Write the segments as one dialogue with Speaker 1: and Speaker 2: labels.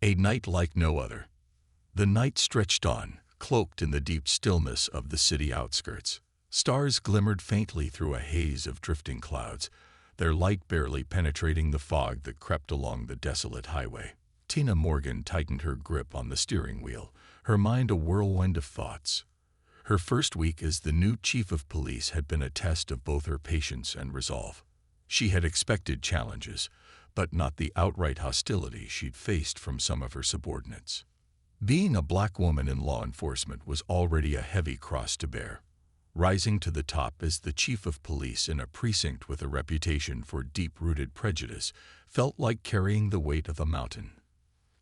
Speaker 1: A night like no other. The night stretched on, cloaked in the deep stillness of the city outskirts. Stars glimmered faintly through a haze of drifting clouds, their light barely penetrating the fog that crept along the desolate highway. Tina Morgan tightened her grip on the steering wheel, her mind a whirlwind of thoughts. Her first week as the new chief of police had been a test of both her patience and resolve. She had expected challenges, but not the outright hostility she'd faced from some of her subordinates. Being a black woman in law enforcement was already a heavy cross to bear. Rising to the top as the chief of police in a precinct with a reputation for deep-rooted prejudice felt like carrying the weight of a mountain.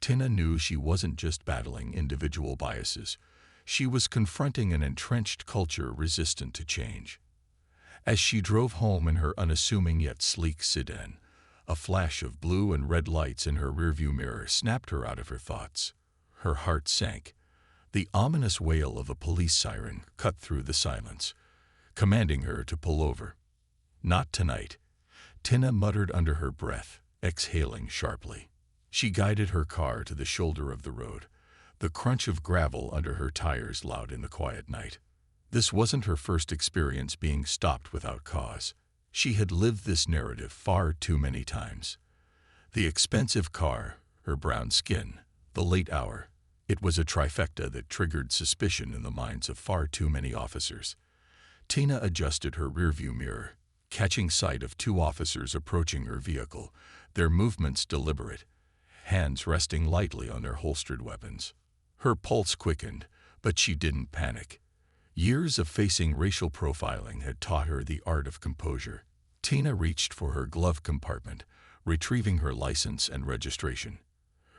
Speaker 1: Tina knew she wasn't just battling individual biases. She was confronting an entrenched culture resistant to change. As she drove home in her unassuming yet sleek sedan, a flash of blue and red lights in her rearview mirror snapped her out of her thoughts. Her heart sank. The ominous wail of a police siren cut through the silence, commanding her to pull over. "Not tonight," Tina muttered under her breath, exhaling sharply. She guided her car to the shoulder of the road, the crunch of gravel under her tires loud in the quiet night. This wasn't her first experience being stopped without cause. She had lived this narrative far too many times. The expensive car, her brown skin, the late hour. It was a trifecta that triggered suspicion in the minds of far too many officers. Tina adjusted her rearview mirror, catching sight of two officers approaching her vehicle, their movements deliberate, hands resting lightly on their holstered weapons. Her pulse quickened, but she didn't panic. Years of facing racial profiling had taught her the art of composure. Tina reached for her glove compartment, retrieving her license and registration.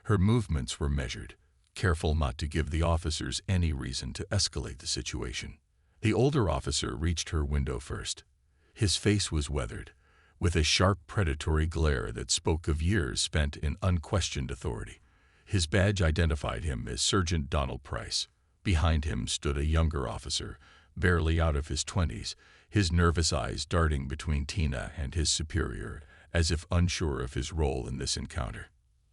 Speaker 1: Her movements were measured, careful not to give the officers any reason to escalate the situation. The older officer reached her window first. His face was weathered, with a sharp predatory glare that spoke of years spent in unquestioned authority. His badge identified him as Sergeant Donald Price. Behind him stood a younger officer, barely out of his 20s, his nervous eyes darting between Tina and his superior, as if unsure of his role in this encounter.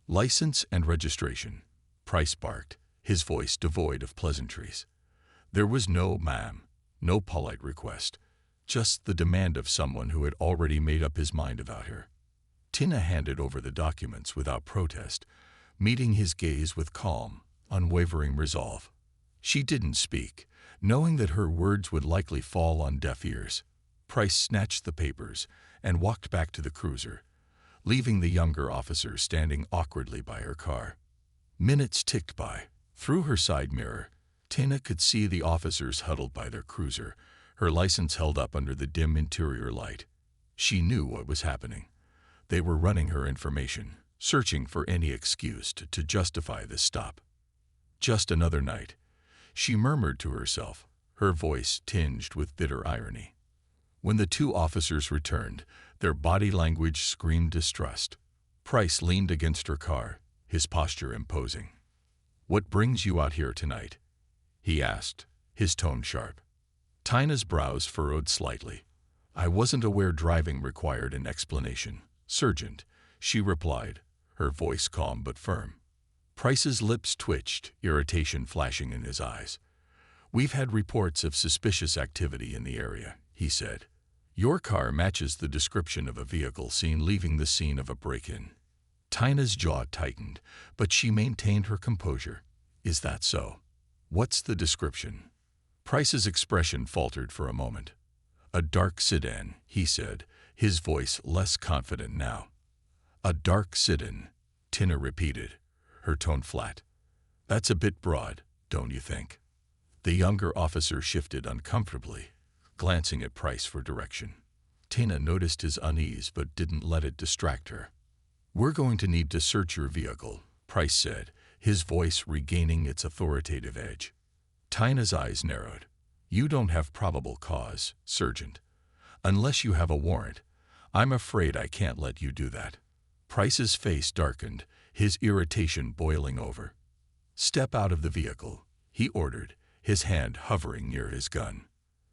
Speaker 1: "License and registration," Price barked, his voice devoid of pleasantries. There was no "ma'am," no polite request, just the demand of someone who had already made up his mind about her. Tina handed over the documents without protest, meeting his gaze with calm, unwavering resolve. She didn't speak, knowing that her words would likely fall on deaf ears. Price snatched the papers and walked back to the cruiser, leaving the younger officer standing awkwardly by her car. Minutes ticked by. Through her side mirror, Tina could see the officers huddled by their cruiser, her license held up under the dim interior light. She knew what was happening. They were running her information, searching for any excuse to justify this stop. Just another night, she murmured to herself, her voice tinged with bitter irony. When the two officers returned, their body language screamed distrust. Price leaned against her car, his posture imposing. "What brings you out here tonight?" he asked, his tone sharp. Tina's brows furrowed slightly. "I wasn't aware driving required an explanation, Sergeant," she replied, her voice calm but firm. Price's lips twitched, irritation flashing in his eyes. "We've had reports of suspicious activity in the area," he said. "Your car matches the description of a vehicle seen leaving the scene of a break-in." Tina's jaw tightened, but she maintained her composure. "Is that so? What's the description?" Price's expression faltered for a moment. "A dark sedan," he said, his voice less confident now. "A dark sedan," Tina repeated, her tone flat. "That's a bit broad, don't you think?" The younger officer shifted uncomfortably, glancing at Price for direction. Tina noticed his unease but didn't let it distract her. "We're going to need to search your vehicle," Price said, his voice regaining its authoritative edge. Tina's eyes narrowed. "You don't have probable cause, Sergeant. Unless you have a warrant, I'm afraid I can't let you do that." Price's face darkened, his irritation boiling over. "Step out of the vehicle," he ordered, his hand hovering near his gun.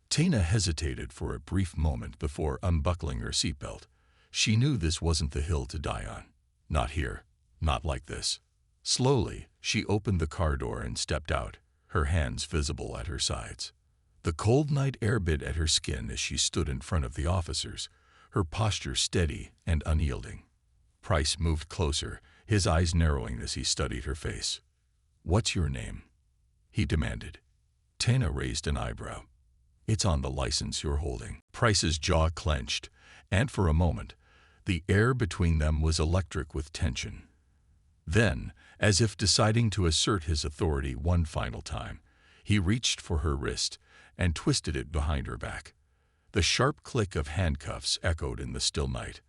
Speaker 1: Tina hesitated for a brief moment before unbuckling her seatbelt. She knew this wasn't the hill to die on. Not here. Not like this. Slowly, she opened the car door and stepped out, her hands visible at her sides. The cold night air bit at her skin as she stood in front of the officers, her posture steady and unyielding. Price moved closer, his eyes narrowing as he studied her face. "What's your name?" he demanded. Tana raised an eyebrow. "It's on the license you're holding." Price's jaw clenched, and for a moment, the air between them was electric with tension. Then, as if deciding to assert his authority one final time, he reached for her wrist and twisted it behind her back. The sharp click of handcuffs echoed in the still night.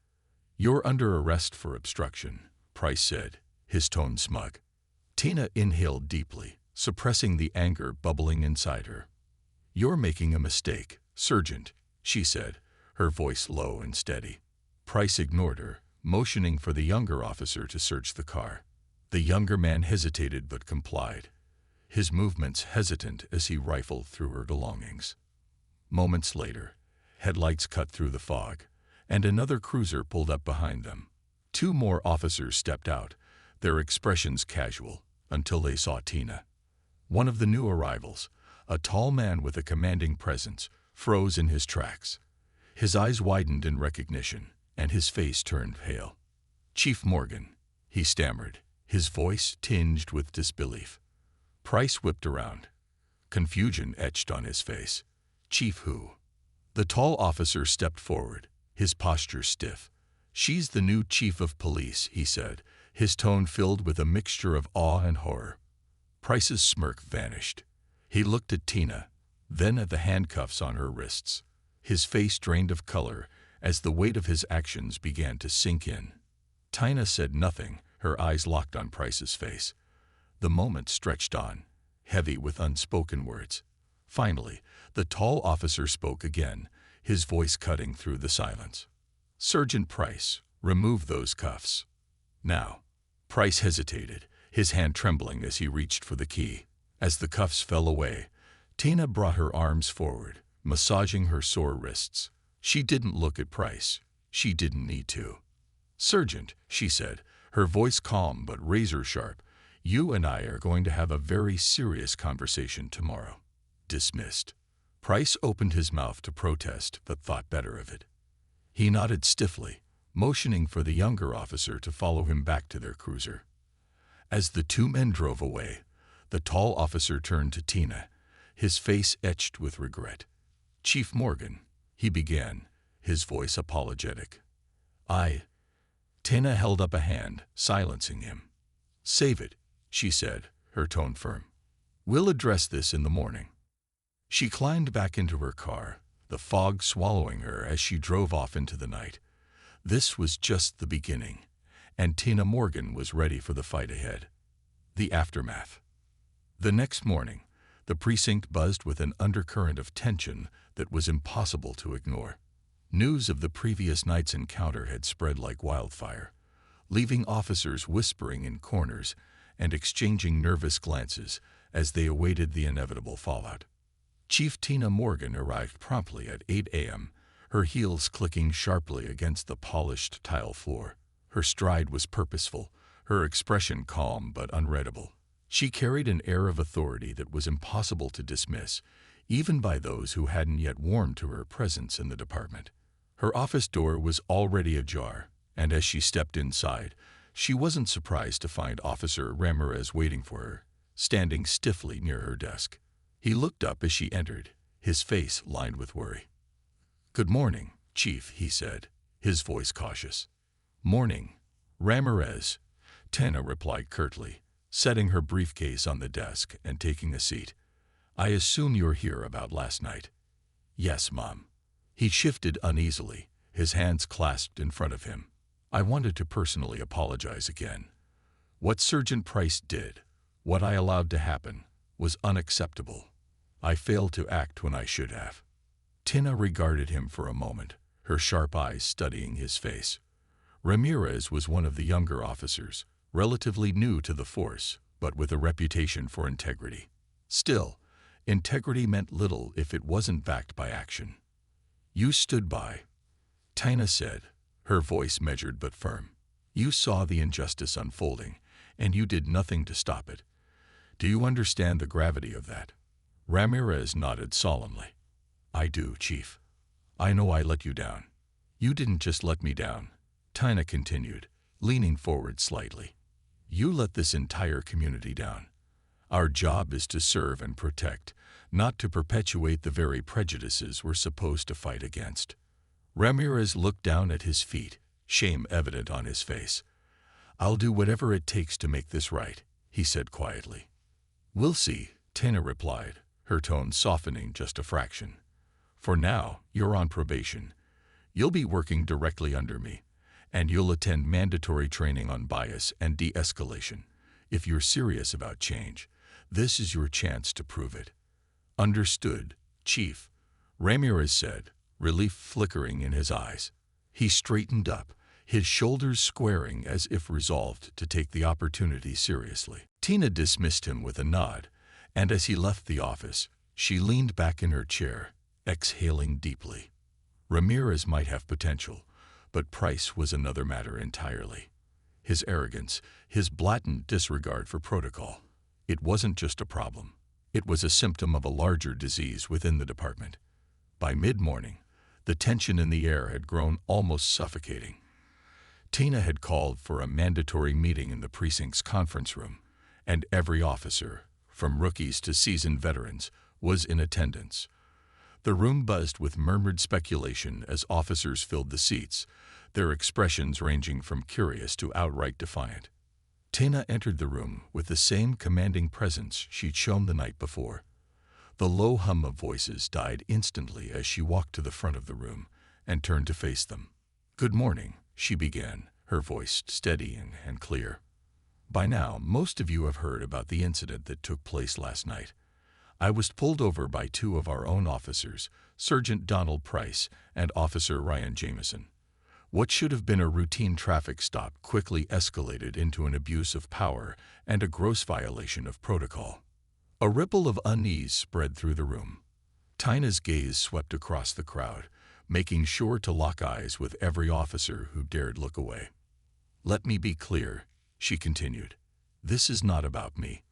Speaker 1: "You're under arrest for obstruction," Price said, his tone smug. Tina inhaled deeply, suppressing the anger bubbling inside her. "You're making a mistake, Sergeant," she said, her voice low and steady. Price ignored her, motioning for the younger officer to search the car. The younger man hesitated but complied, his movements hesitant as he rifled through her belongings. Moments later, headlights cut through the fog, and another cruiser pulled up behind them. Two more officers stepped out, their expressions casual, until they saw Tina. One of the new arrivals, a tall man with a commanding presence, froze in his tracks. His eyes widened in recognition, and his face turned pale. "Chief Morgan," he stammered, his voice tinged with disbelief. Price whipped around. Confusion etched on his face. "Chief who?" The tall officer stepped forward, his posture stiff. "She's the new chief of police," he said, his tone filled with a mixture of awe and horror. Price's smirk vanished. He looked at Tina, then at the handcuffs on her wrists. His face drained of color as the weight of his actions began to sink in. Tina said nothing, her eyes locked on Price's face. The moment stretched on, heavy with unspoken words. Finally, the tall officer spoke again, his voice cutting through the silence. "Sergeant Price, remove those cuffs. Now." Price hesitated, his hand trembling as he reached for the key. As the cuffs fell away, Tina brought her arms forward, massaging her sore wrists. She didn't look at Price. She didn't need to. "Sergeant," she said, her voice calm but razor-sharp, "you and I are going to have a very serious conversation tomorrow." Dismissed. Price opened his mouth to protest but thought better of it. He nodded stiffly, motioning for the younger officer to follow him back to their cruiser. As the two men drove away, the tall officer turned to Tina, his face etched with regret. "Chief Morgan," he began, his voice apologetic. Tina held up a hand, silencing him. "Save it," she said, her tone firm. "We'll address this in the morning." She climbed back into her car, the fog swallowing her as she drove off into the night. This was just the beginning, and Tina Morgan was ready for the fight ahead. The aftermath. The next morning, the precinct buzzed with an undercurrent of tension that was impossible to ignore. News of the previous night's encounter had spread like wildfire, leaving officers whispering in corners and exchanging nervous glances as they awaited the inevitable fallout. Chief Tina Morgan arrived promptly at 8 a.m., her heels clicking sharply against the polished tile floor. Her stride was purposeful, her expression calm but unreadable. She carried an air of authority that was impossible to dismiss, even by those who hadn't yet warmed to her presence in the department. Her office door was already ajar, and as she stepped inside, she wasn't surprised to find Officer Ramirez waiting for her, standing stiffly near her desk. He looked up as she entered, his face lined with worry. "Good morning, Chief," he said, his voice cautious. "Morning, Ramirez," Tina replied curtly, setting her briefcase on the desk and taking a seat. "I assume you're here about last night." "Yes, Mom." He shifted uneasily, his hands clasped in front of him. "I wanted to personally apologize again. What Sergeant Price did, what I allowed to happen, was unacceptable. I failed to act when I should have." Tina regarded him for a moment, her sharp eyes studying his face. Ramirez was one of the younger officers, relatively new to the force, but with a reputation for integrity. Still, integrity meant little if it wasn't backed by action. "You stood by," Tina said, her voice measured but firm. "You saw the injustice unfolding, and you did nothing to stop it. Do you understand the gravity of that?" Ramirez nodded solemnly. "I do, Chief. I know I let you down." "You didn't just let me down," Tina continued, leaning forward slightly. "You let this entire community down. Our job is to serve and protect, not to perpetuate the very prejudices we're supposed to fight against." Ramirez looked down at his feet, shame evident on his face. "I'll do whatever it takes to make this right," he said quietly. "We'll see," Tina replied, her tone softening just a fraction. "For now, you're on probation. You'll be working directly under me, and you'll attend mandatory training on bias and de-escalation. If you're serious about change, this is your chance to prove it." "Understood, Chief," Ramirez said, relief flickering in his eyes. He straightened up, his shoulders squaring as if resolved to take the opportunity seriously. Tina dismissed him with a nod, and as he left the office, she leaned back in her chair, exhaling deeply. Ramirez might have potential, but Price was another matter entirely. His arrogance, his blatant disregard for protocol. It wasn't just a problem. It was a symptom of a larger disease within the department. By mid-morning, the tension in the air had grown almost suffocating. Tina had called for a mandatory meeting in the precinct's conference room, and every officer, from rookies to seasoned veterans, was in attendance. The room buzzed with murmured speculation as officers filled the seats, their expressions ranging from curious to outright defiant. Tina entered the room with the same commanding presence she'd shown the night before. The low hum of voices died instantly as she walked to the front of the room and turned to face them. "Good morning," she began, her voice steady and clear. "By now, most of you have heard about the incident that took place last night. I was pulled over by two of our own officers, Sergeant Donald Price and Officer Ryan Jameson. What should have been a routine traffic stop quickly escalated into an abuse of power and a gross violation of protocol." A ripple of unease spread through the room. Tina's gaze swept across the crowd, making sure to lock eyes with every officer who dared look away. "Let me be clear," she continued. "This is not about me.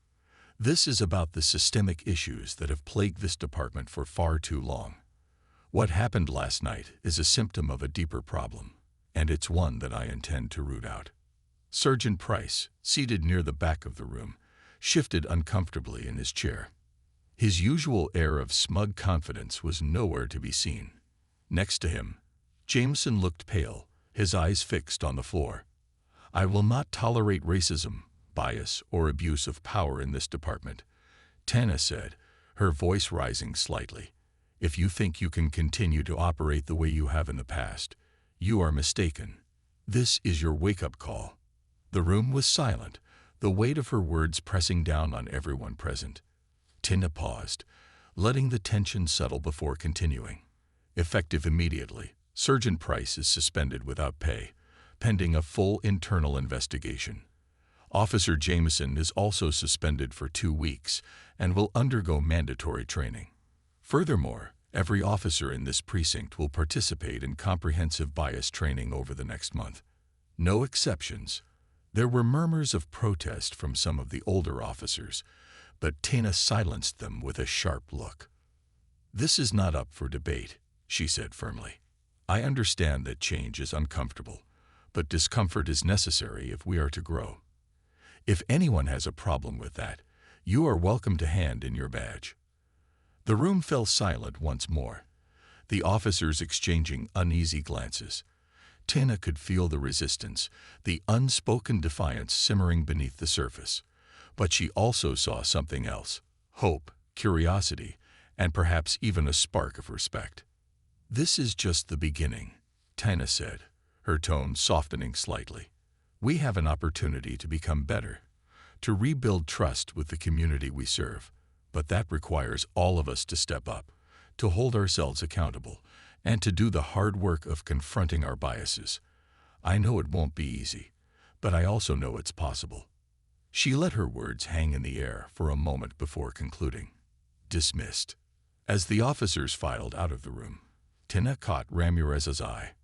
Speaker 1: This is about the systemic issues that have plagued this department for far too long. What happened last night is a symptom of a deeper problem, and it's one that I intend to root out." Sergeant Price, seated near the back of the room, shifted uncomfortably in his chair. His usual air of smug confidence was nowhere to be seen. Next to him, Jameson looked pale, his eyes fixed on the floor. "I will not tolerate racism, bias, or abuse of power in this department," Tina said, her voice rising slightly. "If you think you can continue to operate the way you have in the past, you are mistaken. This is your wake-up call." The room was silent, the weight of her words pressing down on everyone present. Tina paused, letting the tension settle before continuing. "Effective immediately, Sergeant Price is suspended without pay, pending a full internal investigation. Officer Jameson is also suspended for 2 weeks and will undergo mandatory training. Furthermore, every officer in this precinct will participate in comprehensive bias training over the next month. No exceptions." There were murmurs of protest from some of the older officers, but Tina silenced them with a sharp look. "This is not up for debate," she said firmly. "I understand that change is uncomfortable, but discomfort is necessary if we are to grow. If anyone has a problem with that, you are welcome to hand in your badge." The room fell silent once more, the officers exchanging uneasy glances. Tina could feel the resistance, the unspoken defiance simmering beneath the surface. But she also saw something else: hope, curiosity, and perhaps even a spark of respect. "This is just the beginning," Tina said, her tone softening slightly. "We have an opportunity to become better, to rebuild trust with the community we serve. But that requires all of us to step up, to hold ourselves accountable, and to do the hard work of confronting our biases. I know it won't be easy, but I also know it's possible." She let her words hang in the air for a moment before concluding. "Dismissed." As the officers filed out of the room, Tina caught Ramirez's eye.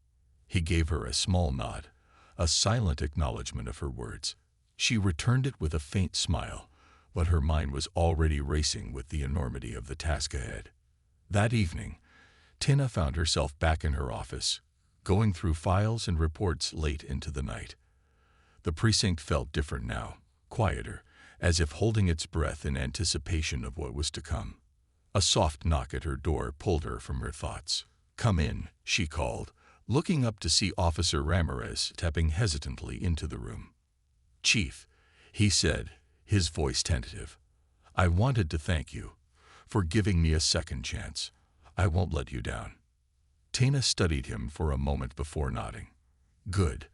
Speaker 1: He gave her a small nod, a silent acknowledgement of her words. She returned it with a faint smile, but her mind was already racing with the enormity of the task ahead. That evening, Tina found herself back in her office, going through files and reports late into the night. The precinct felt different now, quieter, as if holding its breath in anticipation of what was to come. A soft knock at her door pulled her from her thoughts. "Come in," she called, looking up to see Officer Ramirez tapping hesitantly into the room. "Chief," he said, his voice tentative, "I wanted to thank you for giving me a second chance. I won't let you down." Tina studied him for a moment before nodding. "Good,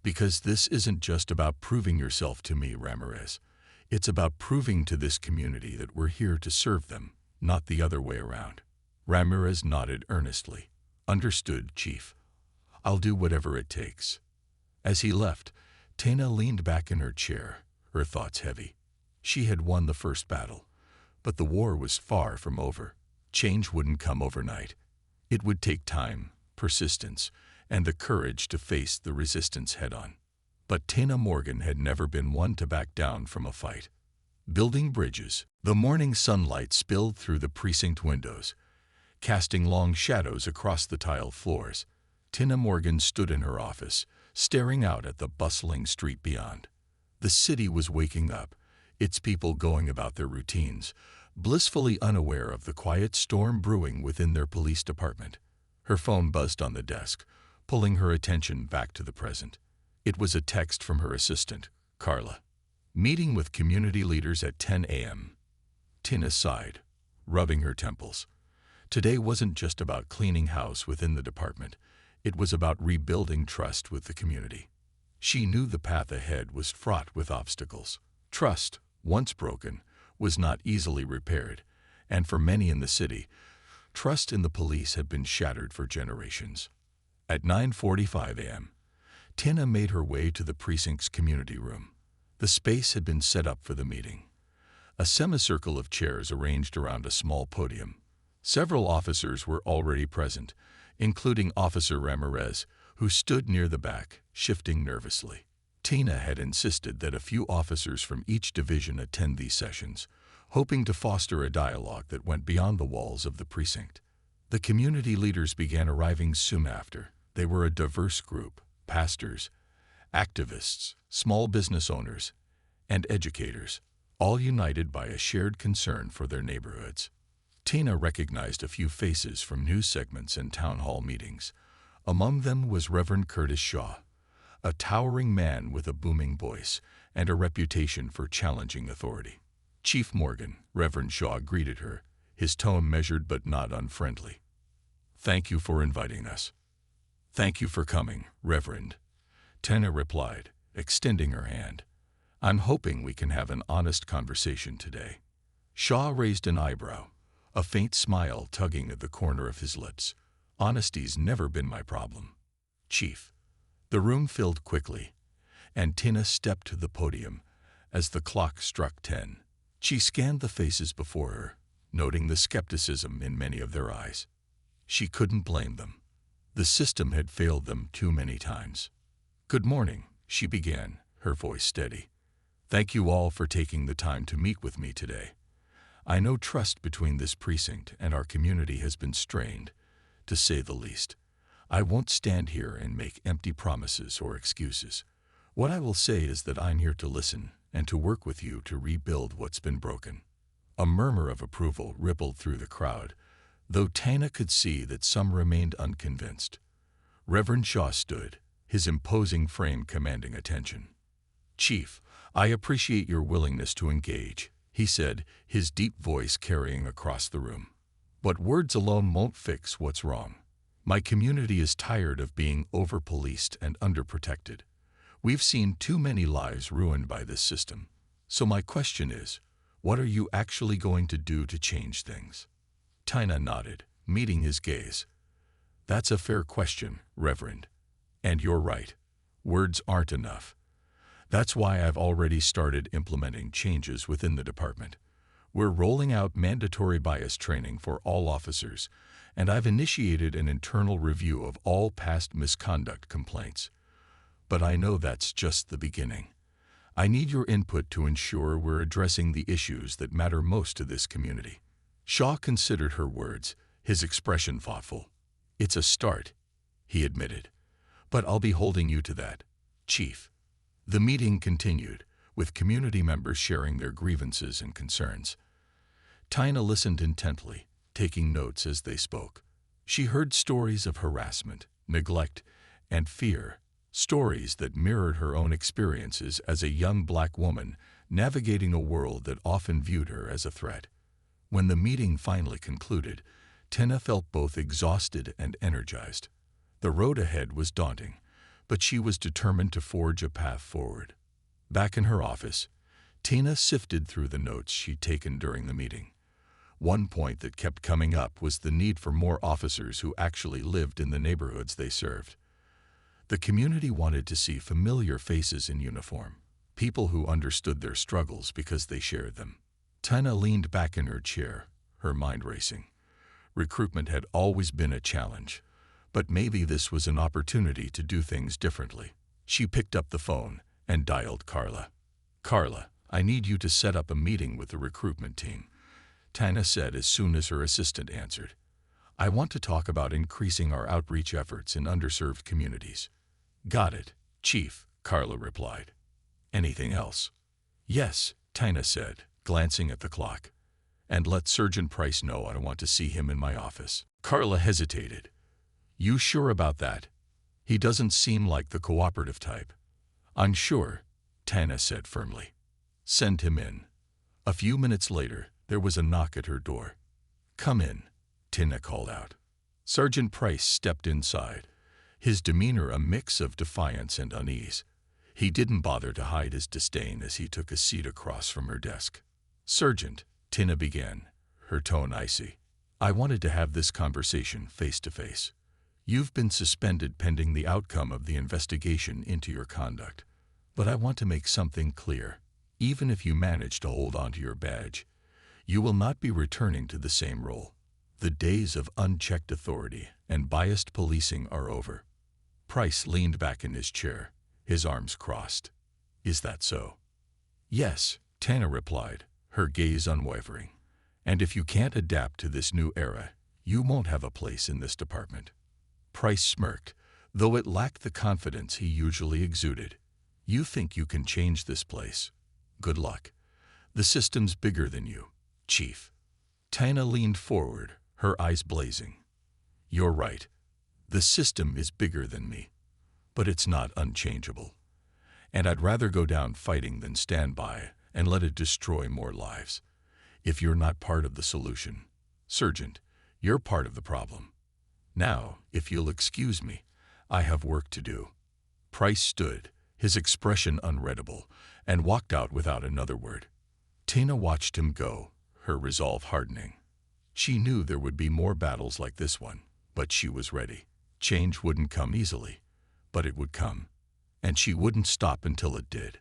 Speaker 1: because this isn't just about proving yourself to me, Ramirez. It's about proving to this community that we're here to serve them, not the other way around." Ramirez nodded earnestly. "Understood, Chief. I'll do whatever it takes." As he left, Tina leaned back in her chair, her thoughts heavy. She had won the first battle, but the war was far from over. Change wouldn't come overnight. It would take time, persistence, and the courage to face the resistance head-on. But Tina Morgan had never been one to back down from a fight. Building bridges, the morning sunlight spilled through the precinct windows, casting long shadows across the tiled floors. Tina Morgan stood in her office, staring out at the bustling street beyond. The city was waking up, its people going about their routines, blissfully unaware of the quiet storm brewing within their police department. Her phone buzzed on the desk, pulling her attention back to the present. It was a text from her assistant, Carla. "Meeting with community leaders at 10 a.m. Tina sighed, rubbing her temples. Today wasn't just about cleaning house within the department. It was about rebuilding trust with the community. She knew the path ahead was fraught with obstacles. Trust, once broken, was not easily repaired, and for many in the city, trust in the police had been shattered for generations. At 9:45 a.m., Tina made her way to the precinct's community room. The space had been set up for the meeting. A semicircle of chairs arranged around a small podium. Several officers were already present, including Officer Ramirez, who stood near the back, shifting nervously. Tina had insisted that a few officers from each division attend these sessions, hoping to foster a dialogue that went beyond the walls of the precinct. The community leaders began arriving soon after. They were a diverse group: pastors, activists, small business owners, and educators, all united by a shared concern for their neighborhoods. Tina recognized a few faces from news segments and town hall meetings. Among them was Reverend Curtis Shaw, a towering man with a booming voice and a reputation for challenging authority. "Chief Morgan," Reverend Shaw greeted her, his tone measured but not unfriendly. "Thank you for inviting us." "Thank you for coming, Reverend," Tina replied, extending her hand. "I'm hoping we can have an honest conversation today." Shaw raised an eyebrow, a faint smile tugging at the corner of his lips. "Honesty's never been my problem, Chief." The room filled quickly, and Tina stepped to the podium as the clock struck 10. She scanned the faces before her, noting the skepticism in many of their eyes. She couldn't blame them. The system had failed them too many times. "Good morning," she began, her voice steady. "Thank you all for taking the time to meet with me today. I know trust between this precinct and our community has been strained, to say the least. I won't stand here and make empty promises or excuses. What I will say is that I'm here to listen and to work with you to rebuild what's been broken." A murmur of approval rippled through the crowd, though Tina could see that some remained unconvinced. Reverend Shaw stood, his imposing frame commanding attention. "Chief, I appreciate your willingness to engage," he said, his deep voice carrying across the room. "But words alone won't fix what's wrong. My community is tired of being over-policed and underprotected. We've seen too many lives ruined by this system. So my question is, what are you actually going to do to change things?" Tina nodded, meeting his gaze. "That's a fair question, Reverend. And you're right. Words aren't enough. That's why I've already started implementing changes within the department. We're rolling out mandatory bias training for all officers, and I've initiated an internal review of all past misconduct complaints. But I know that's just the beginning. I need your input to ensure we're addressing the issues that matter most to this community." Shaw considered her words, his expression thoughtful. "It's a start," he admitted, "but I'll be holding you to that, Chief." The meeting continued, with community members sharing their grievances and concerns. Tina listened intently, taking notes as they spoke. She heard stories of harassment, neglect, and fear, stories that mirrored her own experiences as a young black woman navigating a world that often viewed her as a threat. When the meeting finally concluded, Tina felt both exhausted and energized. The road ahead was daunting, but she was determined to forge a path forward. Back in her office, Tina sifted through the notes she'd taken during the meeting. One point that kept coming up was the need for more officers who actually lived in the neighborhoods they served. The community wanted to see familiar faces in uniform, people who understood their struggles because they shared them. Tina leaned back in her chair, her mind racing. Recruitment had always been a challenge, but maybe this was an opportunity to do things differently. She picked up the phone and dialed Carla. "Carla, I need you to set up a meeting with the recruitment team," Tina said as soon as her assistant answered. "I want to talk about increasing our outreach efforts in underserved communities." "Got it, Chief," Carla replied. "Anything else?" "Yes," Tina said, glancing at the clock. "And let Sergeant Price know I want to see him in my office." Carla hesitated. "You sure about that? He doesn't seem like the cooperative type." "I'm sure," Tina said firmly. "Send him in." A few minutes later, there was a knock at her door. "Come in," Tina called out. Sergeant Price stepped inside, his demeanor a mix of defiance and unease. He didn't bother to hide his disdain as he took a seat across from her desk. "Sergeant," Tina began, her tone icy, "I wanted to have this conversation face to face. You've been suspended pending the outcome of the investigation into your conduct. But I want to make something clear. Even if you manage to hold onto your badge, you will not be returning to the same role. The days of unchecked authority and biased policing are over." Price leaned back in his chair, his arms crossed. "Is that so?" "Yes," Tina replied, her gaze unwavering. "And if you can't adapt to this new era, you won't have a place in this department." Price smirked, though it lacked the confidence he usually exuded. "You think you can change this place? Good luck. The system's bigger than you, Chief." Tina leaned forward, her eyes blazing. "You're right. The system is bigger than me, but it's not unchangeable. And I'd rather go down fighting than stand by and let it destroy more lives. If you're not part of the solution, Sergeant, you're part of the problem. Now, if you'll excuse me, I have work to do." Price stood, his expression unreadable, and walked out without another word. Tina watched him go, her resolve hardening. She knew there would be more battles like this one, but she was ready. Change wouldn't come easily, but it would come, and she wouldn't stop until it did.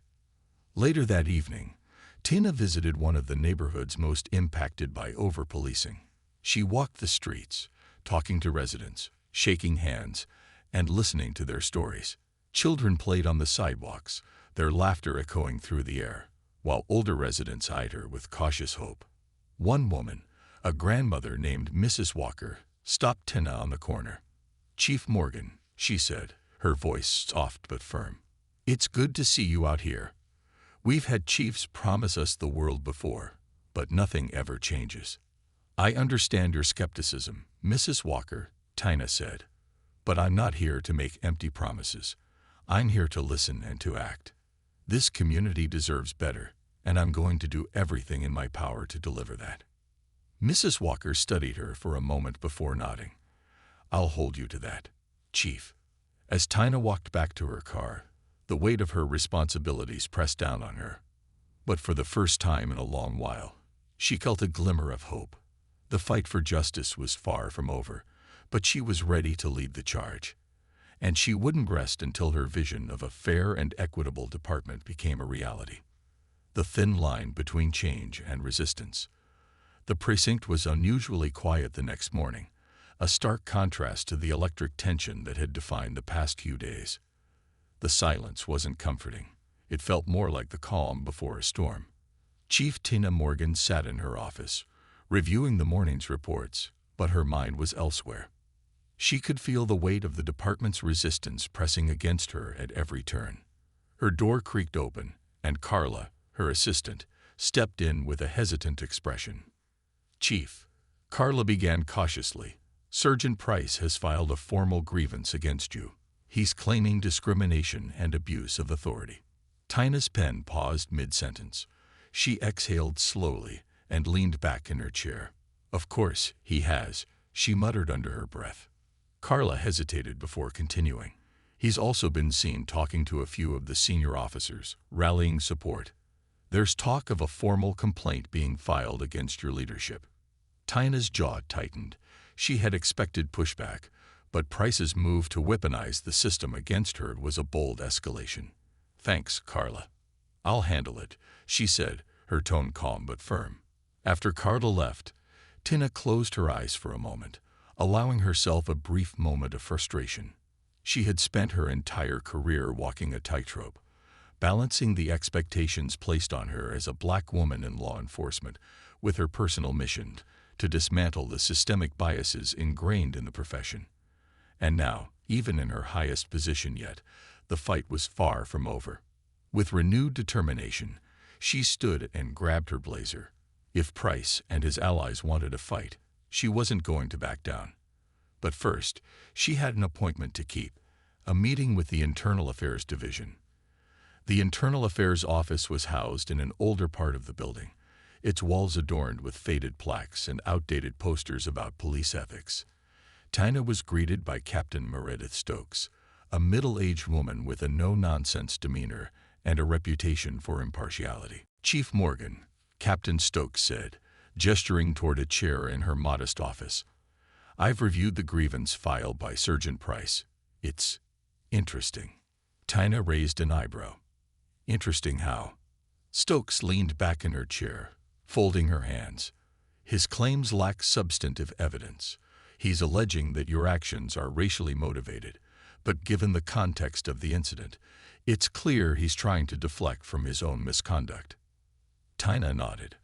Speaker 1: Later that evening, Tina visited one of the neighborhoods most impacted by over-policing. She walked the streets, talking to residents, shaking hands, and listening to their stories. Children played on the sidewalks, their laughter echoing through the air, while older residents eyed her with cautious hope. One woman, a grandmother named Mrs. Walker, stopped Tina on the corner. "Chief Morgan," she said, her voice soft but firm. "It's good to see you out here. We've had chiefs promise us the world before, but nothing ever changes." "I understand your skepticism, Mrs. Walker," Tina said, "but I'm not here to make empty promises. I'm here to listen and to act. This community deserves better, and I'm going to do everything in my power to deliver that." Mrs. Walker studied her for a moment before nodding. "I'll hold you to that, Chief." As Tina walked back to her car, the weight of her responsibilities pressed down on her. But for the first time in a long while, she felt a glimmer of hope. The fight for justice was far from over, but she was ready to lead the charge. And she wouldn't rest until her vision of a fair and equitable department became a reality. The thin line between change and resistance. The precinct was unusually quiet the next morning, a stark contrast to the electric tension that had defined the past few days. The silence wasn't comforting. It felt more like the calm before a storm. Chief Tina Morgan sat in her office, reviewing the morning's reports, but her mind was elsewhere. She could feel the weight of the department's resistance pressing against her at every turn. Her door creaked open, and Carla, her assistant, stepped in with a hesitant expression. "Chief," Carla began cautiously, "Sergeant Price has filed a formal grievance against you. He's claiming discrimination and abuse of authority." Tina's pen paused mid-sentence. She exhaled slowly and leaned back in her chair. "Of course, he has," she muttered under her breath. Carla hesitated before continuing. "He's also been seen talking to a few of the senior officers, rallying support. There's talk of a formal complaint being filed against your leadership." Tina's jaw tightened. She had expected pushback, but Price's move to weaponize the system against her was a bold escalation. "Thanks, Carla. I'll handle it," she said, her tone calm but firm. After Carla left, Tina closed her eyes for a moment, allowing herself a brief moment of frustration. She had spent her entire career walking a tightrope, balancing the expectations placed on her as a black woman in law enforcement with her personal mission to dismantle the systemic biases ingrained in the profession. And now, even in her highest position yet, the fight was far from over. With renewed determination, she stood and grabbed her blazer. If Price and his allies wanted a fight, she wasn't going to back down. But first, she had an appointment to keep, a meeting with the Internal Affairs Division. The Internal Affairs Office was housed in an older part of the building, its walls adorned with faded plaques and outdated posters about police ethics. Tina was greeted by Captain Meredith Stokes, a middle-aged woman with a no-nonsense demeanor and a reputation for impartiality. "Chief Morgan," Captain Stokes said, gesturing toward a chair in her modest office. "I've reviewed the grievance filed by Sergeant Price. It's interesting." Tina raised an eyebrow. "Interesting how?" Stokes leaned back in her chair, folding her hands. "His claims lack substantive evidence. He's alleging that your actions are racially motivated, but given the context of the incident, it's clear he's trying to deflect from his own misconduct." Tina nodded.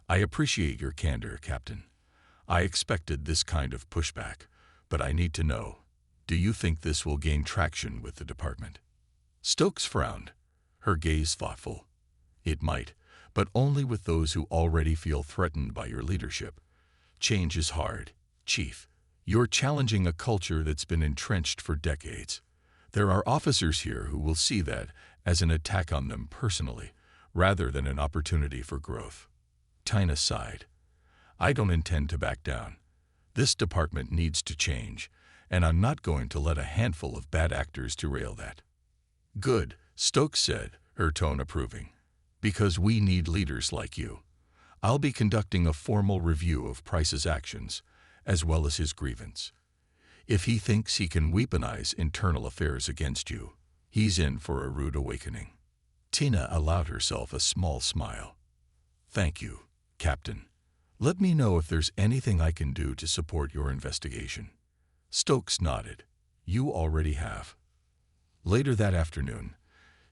Speaker 1: "I appreciate your candor, Captain. I expected this kind of pushback, but I need to know, do you think this will gain traction with the department?" Stokes frowned, her gaze thoughtful. "It might, but only with those who already feel threatened by your leadership. Change is hard, Chief. You're challenging a culture that's been entrenched for decades. There are officers here who will see that as an attack on them personally, rather than an opportunity for growth." Tina sighed. "I don't intend to back down. This department needs to change, and I'm not going to let a handful of bad actors derail that." "Good," Stokes said, her tone approving. "Because we need leaders like you. I'll be conducting a formal review of Price's actions, as well as his grievance. If he thinks he can weaponize internal affairs against you, he's in for a rude awakening." Tina allowed herself a small smile. "Thank you, Captain. Let me know if there's anything I can do to support your investigation." Stokes nodded. "You already have." Later that afternoon,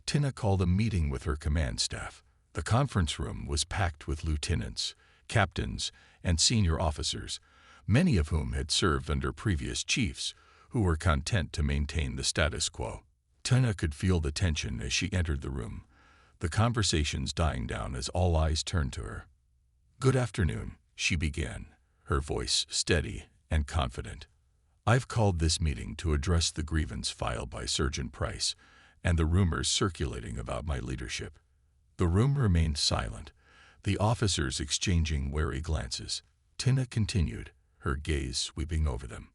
Speaker 1: Tina called a meeting with her command staff. The conference room was packed with lieutenants, captains, and senior officers, many of whom had served under previous chiefs who were content to maintain the status quo. Tina could feel the tension as she entered the room, the conversations dying down as all eyes turned to her. "Good afternoon," she began, her voice steady and confident. "I've called this meeting to address the grievance filed by Sergeant Price and the rumors circulating about my leadership." The room remained silent, the officers exchanging wary glances. Tina continued, her gaze sweeping over them.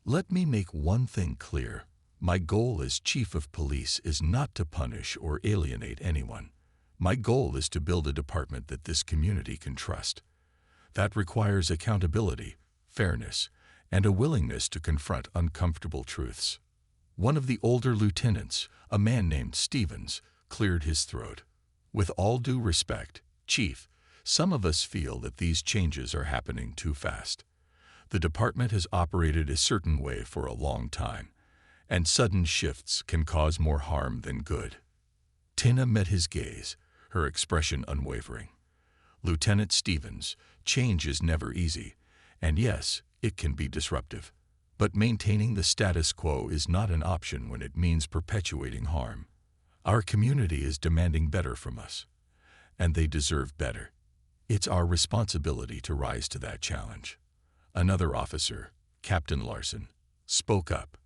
Speaker 1: "Let me make one thing clear. My goal as chief of police is not to punish or alienate anyone. My goal is to build a department that this community can trust. That requires accountability, fairness, and a willingness to confront uncomfortable truths." One of the older lieutenants, a man named Stevens, cleared his throat. "With all due respect, Chief, some of us feel that these changes are happening too fast. The department has operated a certain way for a long time, and sudden shifts can cause more harm than good." Tina met his gaze, her expression unwavering. Lieutenant Stevens, change is never easy, and yes, it can be disruptive. But maintaining the status quo is not an option when it means perpetuating harm. Our community is demanding better from us, and they deserve better. It's our responsibility to rise to that challenge. Another officer, Captain Larson, spoke up.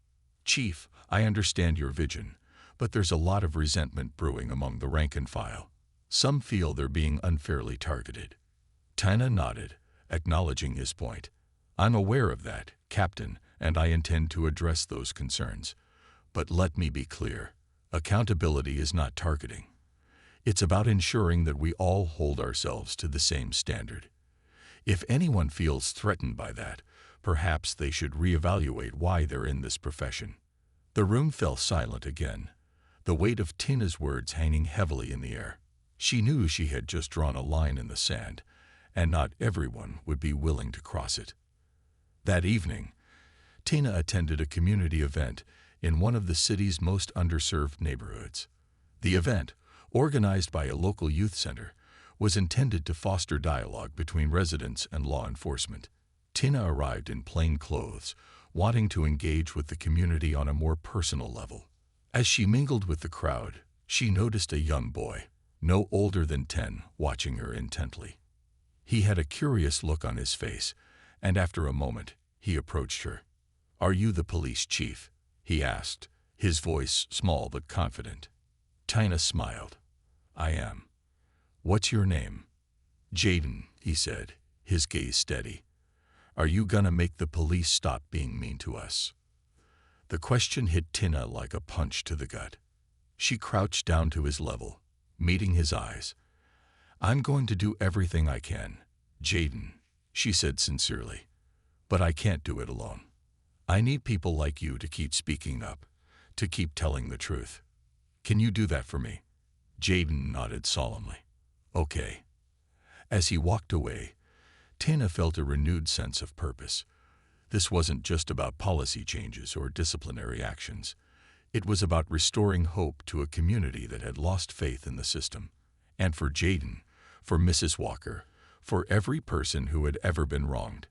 Speaker 1: Chief, I understand your vision, but there's a lot of resentment brewing among the rank and file. Some feel they're being unfairly targeted. Tina nodded, acknowledging his point. I'm aware of that, Captain, and I intend to address those concerns. But let me be clear. Accountability is not targeting. It's about ensuring that we all hold ourselves to the same standard. If anyone feels threatened by that, perhaps they should reevaluate why they're in this profession. The room fell silent again, the weight of Tina's words hanging heavily in the air. She knew she had just drawn a line in the sand, and not everyone would be willing to cross it. That evening, Tina attended a community event in one of the city's most underserved neighborhoods. The event, organized by a local youth center, was intended to foster dialogue between residents and law enforcement. Tina arrived in plain clothes, wanting to engage with the community on a more personal level. As she mingled with the crowd, she noticed a young boy, no older than 10, watching her intently. He had a curious look on his face, and after a moment, he approached her. "Are you the police chief?" he asked, his voice small but confident. Tina smiled. "I am." "What's your name?" "Jaden," he said, his gaze steady. "Are you gonna make the police stop being mean to us?" The question hit Tina like a punch to the gut. She crouched down to his level, meeting his eyes. "I'm going to do everything I can, Jaden," she said sincerely. "But I can't do it alone. I need people like you to keep speaking up, to keep telling the truth. Can you do that for me?" Jaden nodded solemnly. "Okay." As he walked away, Tina felt a renewed sense of purpose. This wasn't just about policy changes or disciplinary actions. It was about restoring hope to a community that had lost faith in the system. And for Jaden, for Mrs. Walker, for every person who had ever been wronged,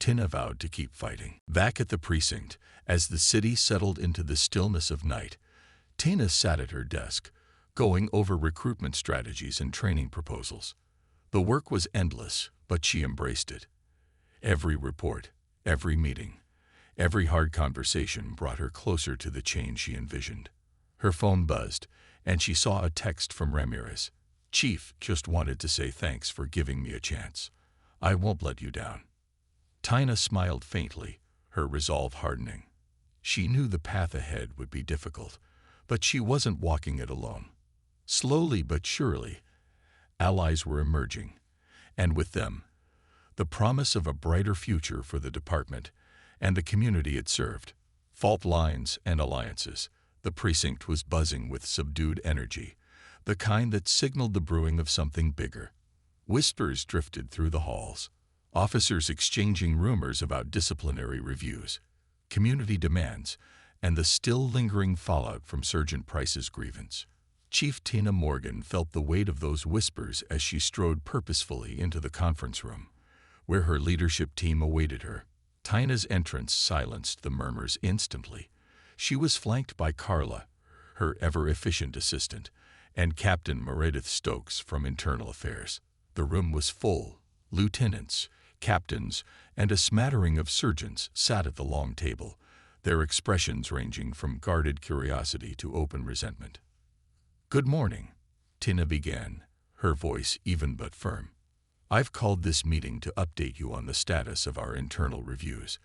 Speaker 1: Tina vowed to keep fighting. Back at the precinct, as the city settled into the stillness of night, Tina sat at her desk, going over recruitment strategies and training proposals. The work was endless, but she embraced it. Every report, every meeting, every hard conversation brought her closer to the change she envisioned. Her phone buzzed, and she saw a text from Ramirez. "Chief, just wanted to say thanks for giving me a chance. I won't let you down." Tina smiled faintly, her resolve hardening. She knew the path ahead would be difficult, but she wasn't walking it alone. Slowly but surely, allies were emerging, and with them, the promise of a brighter future for the department and the community it served. Fault lines and alliances, the precinct was buzzing with subdued energy, the kind that signaled the brewing of something bigger. Whispers drifted through the halls, officers exchanging rumors about disciplinary reviews, community demands, and the still lingering fallout from Sergeant Price's grievance. Chief Tina Morgan felt the weight of those whispers as she strode purposefully into the conference room, where her leadership team awaited her. Tina's entrance silenced the murmurs instantly. She was flanked by Carla, her ever-efficient assistant, and Captain Meredith Stokes from Internal Affairs. The room was full. Lieutenants, captains, and a smattering of sergeants sat at the long table, their expressions ranging from guarded curiosity to open resentment. "Good morning," Tina began, her voice even but firm. "I've called this meeting to update you on the status of our internal reviews,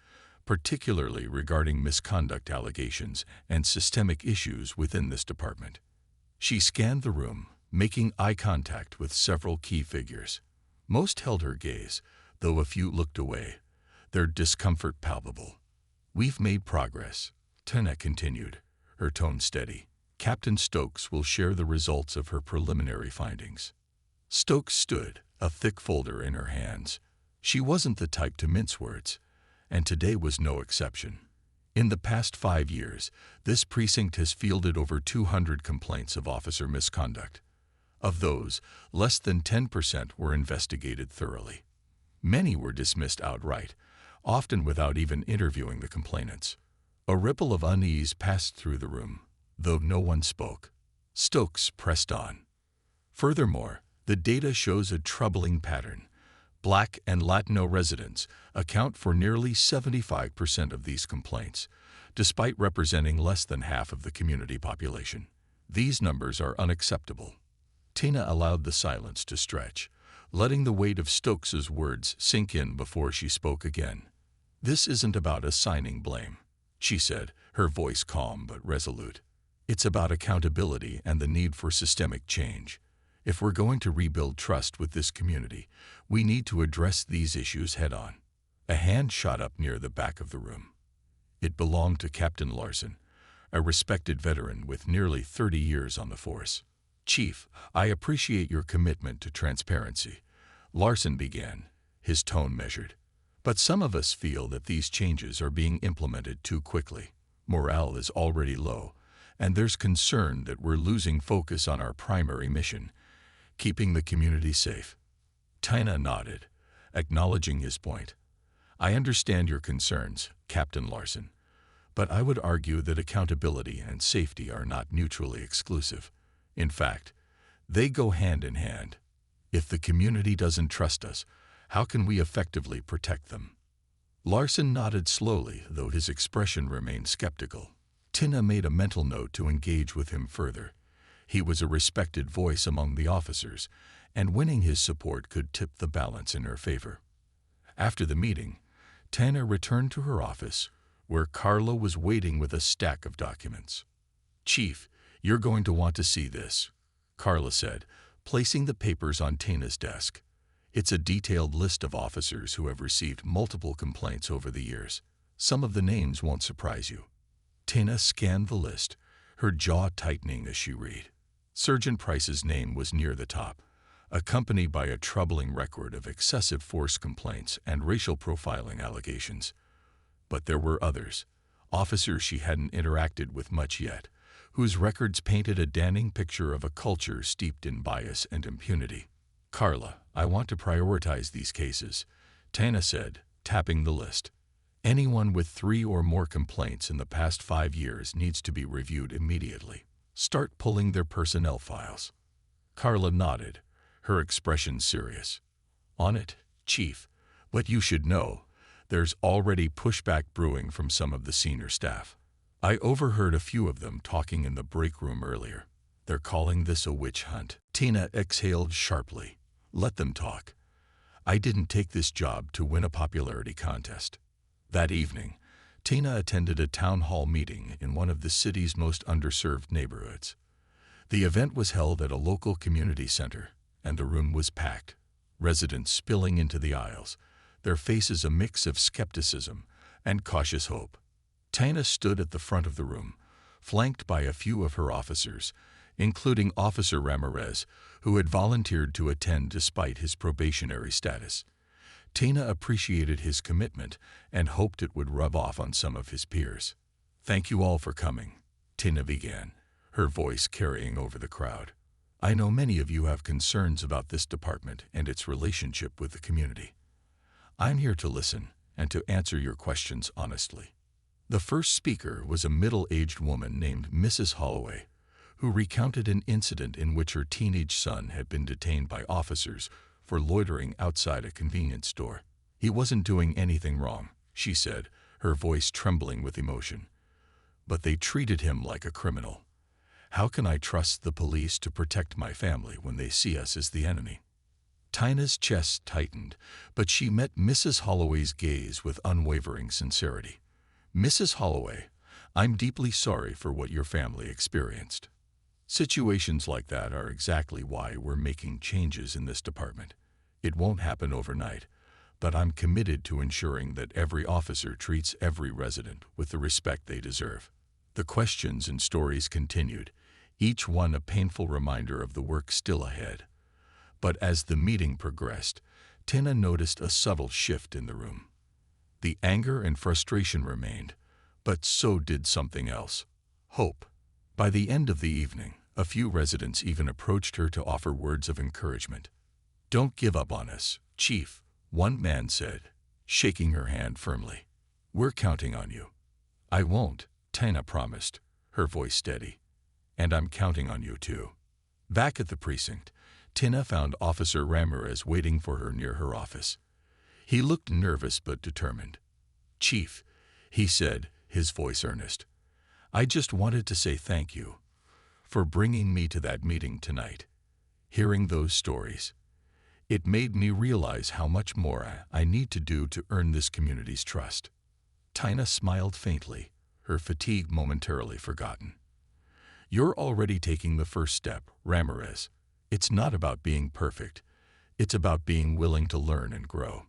Speaker 1: particularly regarding misconduct allegations and systemic issues within this department." She scanned the room, making eye contact with several key figures. Most held her gaze, though a few looked away, their discomfort palpable. "We've made progress," Tina continued, her tone steady. "Captain Stokes will share the results of her preliminary findings." Stokes stood, a thick folder in her hands. She wasn't the type to mince words, and today was no exception. In the past 5 years, this precinct has fielded over 200 complaints of officer misconduct. Of those, less than 10% were investigated thoroughly. Many were dismissed outright, often without even interviewing the complainants. A ripple of unease passed through the room, though no one spoke. Stokes pressed on. Furthermore, the data shows a troubling pattern. Black and Latino residents account for nearly 75% of these complaints, despite representing less than half of the community population. These numbers are unacceptable. Tina allowed the silence to stretch, letting the weight of Stokes's words sink in before she spoke again. "This isn't about assigning blame," she said, her voice calm but resolute. "It's about accountability and the need for systemic change. If we're going to rebuild trust with this community, we need to address these issues head-on." A hand shot up near the back of the room. It belonged to Captain Larson, a respected veteran with nearly 30 years on the force. "Chief, I appreciate your commitment to transparency," Larson began, his tone measured. "But some of us feel that these changes are being implemented too quickly. Morale is already low, and there's concern that we're losing focus on our primary mission, keeping the community safe." Tina nodded, acknowledging his point. "I understand your concerns, Captain Larson, but I would argue that accountability and safety are not mutually exclusive. In fact, they go hand in hand. If the community doesn't trust us, how can we effectively protect them?" Larson nodded slowly, though his expression remained skeptical. Tina made a mental note to engage with him further. He was a respected voice among the officers, and winning his support could tip the balance in her favor. After the meeting, Tina returned to her office, where Carla was waiting with a stack of documents. "Chief, you're going to want to see this," Carla said, placing the papers on Tina's desk. "It's a detailed list of officers who have received multiple complaints over the years. Some of the names won't surprise you." Tina scanned the list, her jaw tightening as she read. Sergeant Price's name was near the top, accompanied by a troubling record of excessive force complaints and racial profiling allegations. But there were others, officers she hadn't interacted with much yet, whose records painted a damning picture of a culture steeped in bias and impunity. "Carla, I want to prioritize these cases," Tina said, tapping the list. "Anyone with 3 or more complaints in the past 5 years needs to be reviewed immediately. Start pulling their personnel files." Carla nodded, her expression serious. "On it, Chief, but you should know, there's already pushback brewing from some of the senior staff. I overheard a few of them talking in the break room earlier. They're calling this a witch hunt." Tina exhaled sharply. "Let them talk. I didn't take this job to win a popularity contest." That evening, Tina attended a town hall meeting in one of the city's most underserved neighborhoods. The event was held at a local community center, and the room was packed, residents spilling into the aisles, their faces a mix of skepticism and cautious hope. Tina stood at the front of the room, flanked by a few of her officers, including Officer Ramirez, who had volunteered to attend despite his probationary status. Tina appreciated his commitment and hoped it would rub off on some of his peers. "Thank you all for coming," Tina began, her voice carrying over the crowd. "I know many of you have concerns about this department and its relationship with the community. I'm here to listen and to answer your questions honestly." The first speaker was a middle-aged woman named Mrs. Holloway, who recounted an incident in which her teenage son had been detained by officers for loitering outside a convenience store. "He wasn't doing anything wrong," she said, her voice trembling with emotion. "But they treated him like a criminal. How can I trust the police to protect my family when they see us as the enemy?" Tina's chest tightened, but she met Mrs. Holloway's gaze with unwavering sincerity. "Mrs. Holloway, I'm deeply sorry for what your family experienced. Situations like that are exactly why we're making changes in this department. It won't happen overnight, but I'm committed to ensuring that every officer treats every resident with the respect they deserve." The questions and stories continued, each one a painful reminder of the work still ahead. But as the meeting progressed, Tina noticed a subtle shift in the room. The anger and frustration remained, But so did something else: hope. By the end of the evening, a few residents even approached her to offer words of encouragement. "Don't give up on us, Chief," one man said, shaking her hand firmly. "We're counting on you." "I won't," Tina promised, her voice steady. "And I'm counting on you too." Back at the precinct, Tina found Officer Ramirez waiting for her near her office. He looked nervous but determined. "Chief," he said, his voice earnest, "I just wanted to say thank you for bringing me to that meeting tonight. Hearing those stories, it made me realize how much more I need to do to earn this community's trust." Tina smiled faintly, her fatigue momentarily forgotten. "You're already taking the first step, Ramirez. It's not about being perfect. It's about being willing to learn and grow."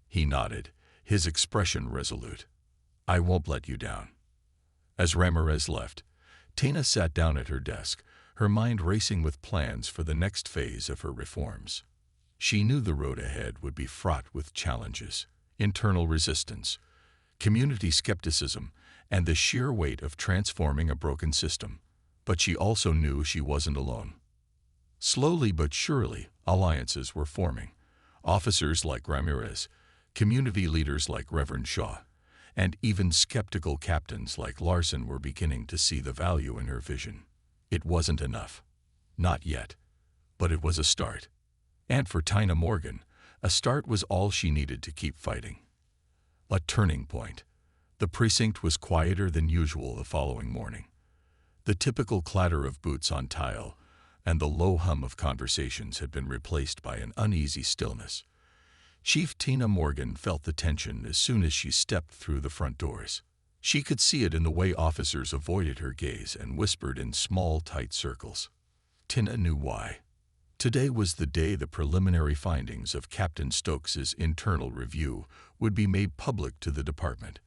Speaker 1: He nodded, his expression resolute. "I won't let you down." As Ramirez left, Tina sat down at her desk, her mind racing with plans for the next phase of her reforms. She knew the road ahead would be fraught with challenges: internal resistance, community skepticism, and the sheer weight of transforming a broken system. But she also knew she wasn't alone. Slowly but surely, alliances were forming. Officers like Ramirez, community leaders like Reverend Shaw, and even skeptical captains like Larson were beginning to see the value in her vision. It wasn't enough. Not yet. But it was a start. And for Tina Morgan, a start was all she needed to keep fighting. A turning point. The precinct was quieter than usual the following morning. The typical clatter of boots on tile and the low hum of conversations had been replaced by an uneasy stillness. Chief Tina Morgan felt the tension as soon as she stepped through the front doors. She could see it in the way officers avoided her gaze and whispered in small, tight circles. Tina knew why. Today was the day the preliminary findings of Captain Stokes's internal review would be made public to the department.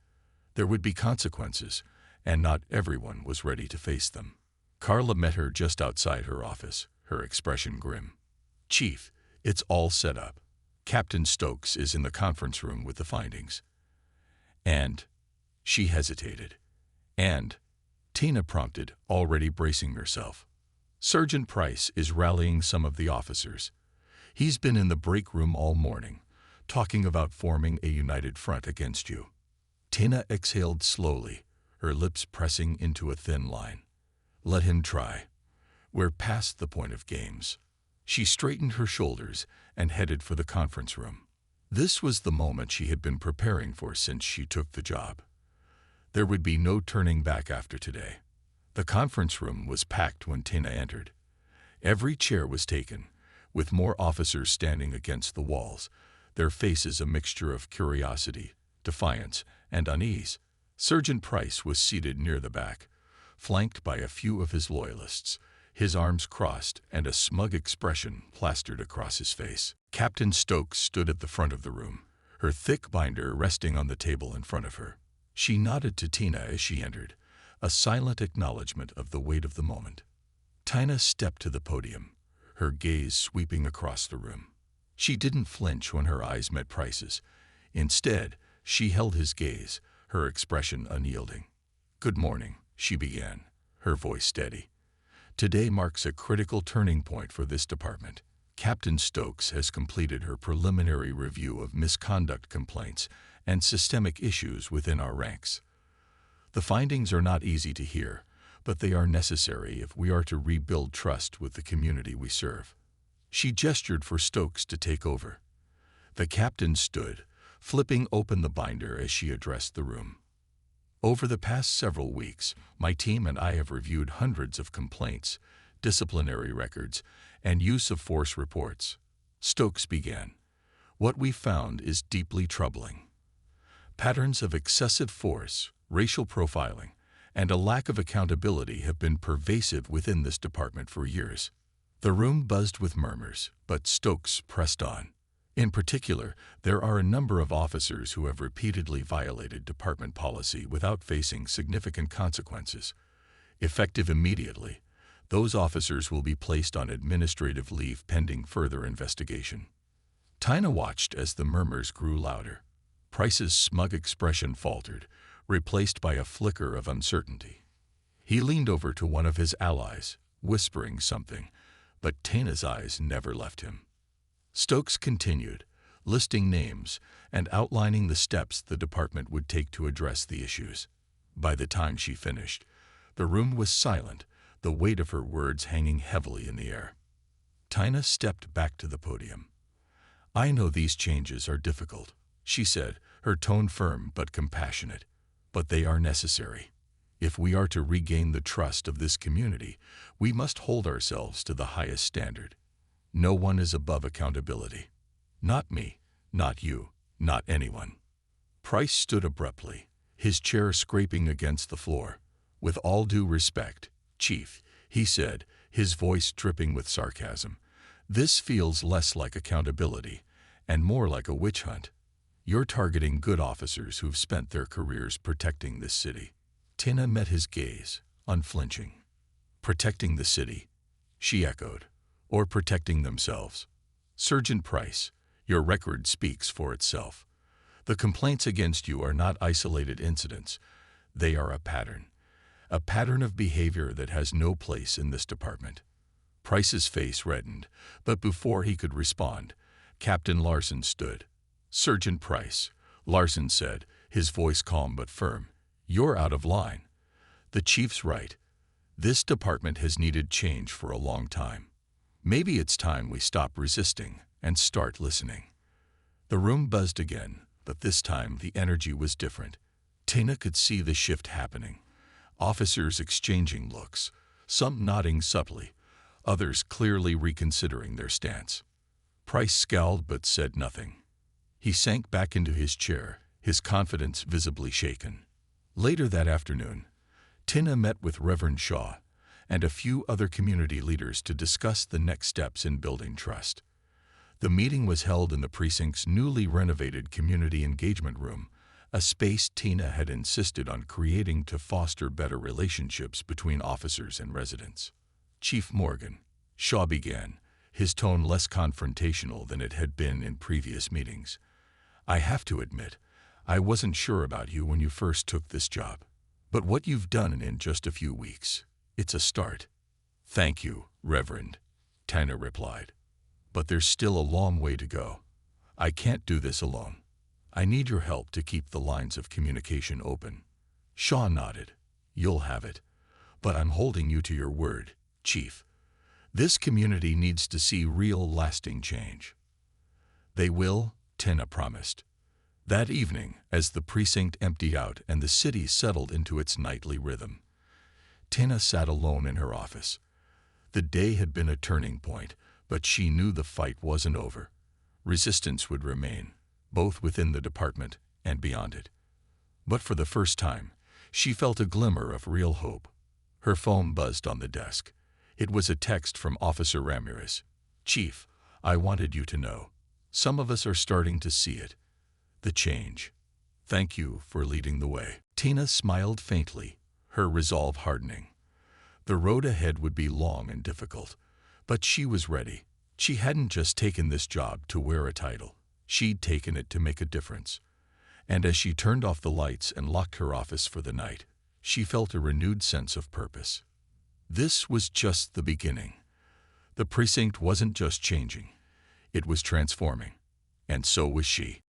Speaker 1: There would be consequences, and not everyone was ready to face them. Carla met her just outside her office, her expression grim. "Chief, it's all set up. Captain Stokes is in the conference room with the findings." And she hesitated. "And," Tina prompted, already bracing herself, "Sergeant Price is rallying some of the officers. He's been in the break room all morning, talking about forming a united front against you." Tina exhaled slowly, her lips pressing into a thin line. "Let him try. We're past the point of games." She straightened her shoulders and headed for the conference room. This was the moment she had been preparing for since she took the job. There would be no turning back after today. The conference room was packed when Tina entered. Every chair was taken, with more officers standing against the walls, their faces a mixture of curiosity, defiance, and unease. Sergeant Price was seated near the back, flanked by a few of his loyalists, his arms crossed and a smug expression plastered across his face. Captain Stokes stood at the front of the room, her thick binder resting on the table in front of her. She nodded to Tina as she entered, a silent acknowledgement of the weight of the moment. Tina stepped to the podium, her gaze sweeping across the room. She didn't flinch when her eyes met Price's. Instead, she held his gaze, her expression unyielding. "Good morning," she began, her voice steady. "Today marks a critical turning point for this department. Captain Stokes has completed her preliminary review of misconduct complaints and systemic issues within our ranks. The findings are not easy to hear, but they are necessary if we are to rebuild trust with the community we serve." She gestured for Stokes to take over. The captain stood, flipping open the binder as she addressed the room. "Over the past several weeks, my team and I have reviewed hundreds of complaints, disciplinary records, and use of force reports." Stokes began. "What we found is deeply troubling. Patterns of excessive force, racial profiling, and a lack of accountability have been pervasive within this department for years." The room buzzed with murmurs, but Stokes pressed on. "In particular, there are a number of officers who have repeatedly violated department policy without facing significant consequences. Effective immediately, those officers will be placed on administrative leave pending further investigation." Tina watched as the murmurs grew louder. Price's smug expression faltered, replaced by a flicker of uncertainty. He leaned over to one of his allies, whispering something, but Tana's eyes never left him. Stokes continued, listing names and outlining the steps the department would take to address the issues. By the time she finished, the room was silent, the weight of her words hanging heavily in the air. Tina stepped back to the podium. "I know these changes are difficult," she said, her tone firm but compassionate, "but they are necessary. If we are to regain the trust of this community, we must hold ourselves to the highest standard. No one is above accountability. Not me, not you, not anyone." Price stood abruptly, his chair scraping against the floor. "With all due respect, Chief," he said, his voice dripping with sarcasm, "this feels less like accountability and more like a witch hunt. You're targeting good officers who've spent their careers protecting this city." Tina met his gaze, unflinching. "Protecting the city," she echoed, "or protecting themselves? Sergeant Price, your record speaks for itself. The complaints against you are not isolated incidents. They are a pattern of behavior that has no place in this department." Price's face reddened, but before he could respond, Captain Larson stood. "Sergeant Price," Larson said, his voice calm but firm, "you're out of line. The chief's right. This department has needed change for a long time. Maybe it's time we stop resisting and start listening." The room buzzed again, but this time the energy was different. Tina could see the shift happening. Officers exchanging looks, some nodding subtly, others clearly reconsidering their stance. Price scowled but said nothing. He sank back into his chair, his confidence visibly shaken. Later that afternoon, Tina met with Reverend Shaw and a few other community leaders to discuss the next steps in building trust. The meeting was held in the precinct's newly renovated community engagement room, a space Tina had insisted on creating to foster better relationships between officers and residents. "Chief Morgan," Shaw began, his tone less confrontational than it had been in previous meetings, "I have to admit, I wasn't sure about you when you first took this job. But what you've done in just a few weeks, it's a start." "Thank you, Reverend," Tina replied. "But there's still a long way to go. I can't do this alone. I need your help to keep the lines of communication open." Shaw nodded. "You'll have it. But I'm holding you to your word, Chief. This community needs to see real, lasting change." "They will," Tina promised. That evening, as the precinct emptied out and the city settled into its nightly rhythm, Tina sat alone in her office. The day had been a turning point, but she knew the fight wasn't over. Resistance would remain, both within the department and beyond it. But for the first time, she felt a glimmer of real hope. Her phone buzzed on the desk. It was a text from Officer Ramirez. "Chief, I wanted you to know. Some of us are starting to see it. The change. Thank you for leading the way." Tina smiled faintly, her resolve hardening. The road ahead would be long and difficult, but she was ready. She hadn't just taken this job to wear a title. She'd taken it to make a difference. And as she turned off the lights and locked her office for the night, she felt a renewed sense of purpose. This was just the beginning. The precinct wasn't just changing. It was transforming. And so was she.